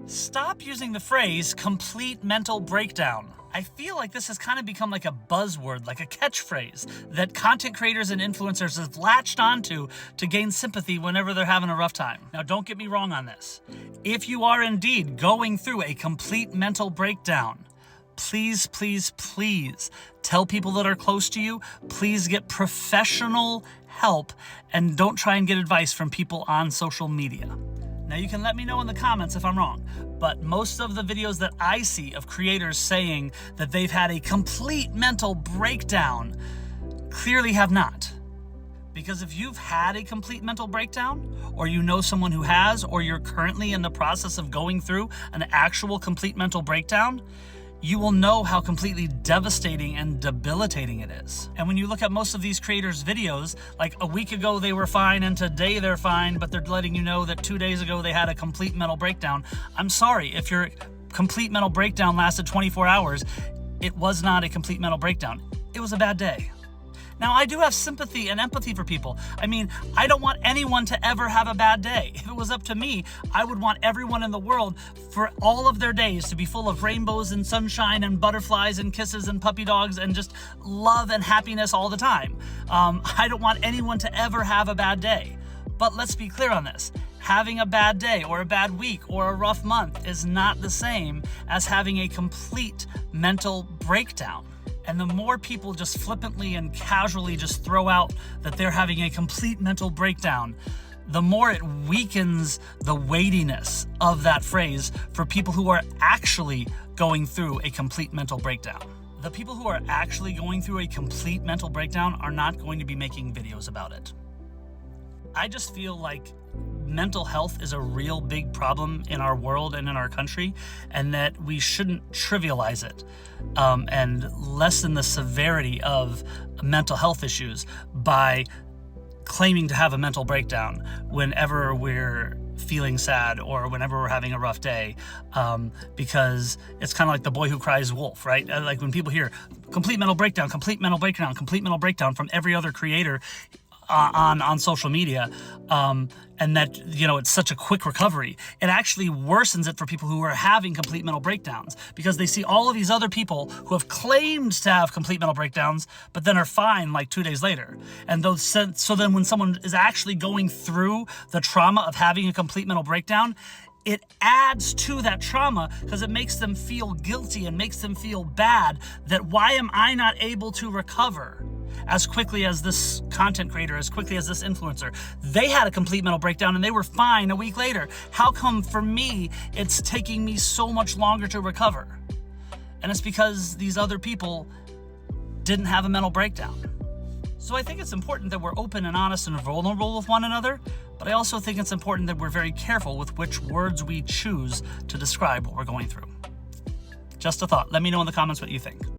Stop using the phrase complete mental breakdown. I feel like this has kind of become like a buzzword, like a catchphrase that content creators and influencers have latched onto to gain sympathy whenever they're having a rough time. Now, don't get me wrong on this. If you are indeed going through a complete mental breakdown, please, please, please tell people that are close to you, please get professional help and don't try and get advice from people on social media. Now, you can let me know in the comments if I'm wrong, but most of the videos that I see of creators saying that they've had a complete mental breakdown clearly have not. Because if you've had a complete mental breakdown, or you know someone who has, or you're currently in the process of going through an actual complete mental breakdown, you will know how completely devastating and debilitating it is. And when you look at most of these creators' videos, like a week ago they were fine and today they're fine, but they're letting you know that 2 days ago they had a complete mental breakdown. I'm sorry, if your complete mental breakdown lasted 24 hours, it was not a complete mental breakdown. It was a bad day. Now, I do have sympathy and empathy for people. I mean, I don't want anyone to ever have a bad day. If it was up to me, I would want everyone in the world for all of their days to be full of rainbows and sunshine and butterflies and kisses and puppy dogs and just love and happiness all the time. I don't want anyone to ever have a bad day. But let's be clear on this. Having a bad day or a bad week or a rough month is not the same as having a complete mental breakdown. And the more people just flippantly and casually just throw out that they're having a complete mental breakdown, the more it weakens the weightiness of that phrase for people who are actually going through a complete mental breakdown. The people who are actually going through a complete mental breakdown are not going to be making videos about it. I just feel like mental health is a real big problem in our world and in our country, and that we shouldn't trivialize it and lessen the severity of mental health issues by claiming to have a mental breakdown whenever we're feeling sad or whenever we're having a rough day, because it's kind of like the boy who cries wolf, right? Like when people hear complete mental breakdown, complete mental breakdown, complete mental breakdown from every other creator on social media, and that, you know, it's such a quick recovery, it actually worsens it for people who are having complete mental breakdowns, because they see all of these other people who have claimed to have complete mental breakdowns but then are fine like 2 days later. And those, so then when someone is actually going through the trauma of having a complete mental breakdown, it adds to that trauma because it makes them feel guilty and makes them feel bad that why am I not able to recover as quickly as this content creator, as quickly as this influencer? They had a complete mental breakdown and they were fine a week later. How come for me, it's taking me so much longer to recover? And it's because these other people didn't have a mental breakdown. So I think it's important that we're open and honest and vulnerable with one another, but I also think it's important that we're very careful with which words we choose to describe what we're going through. Just a thought. Let me know in the comments what you think.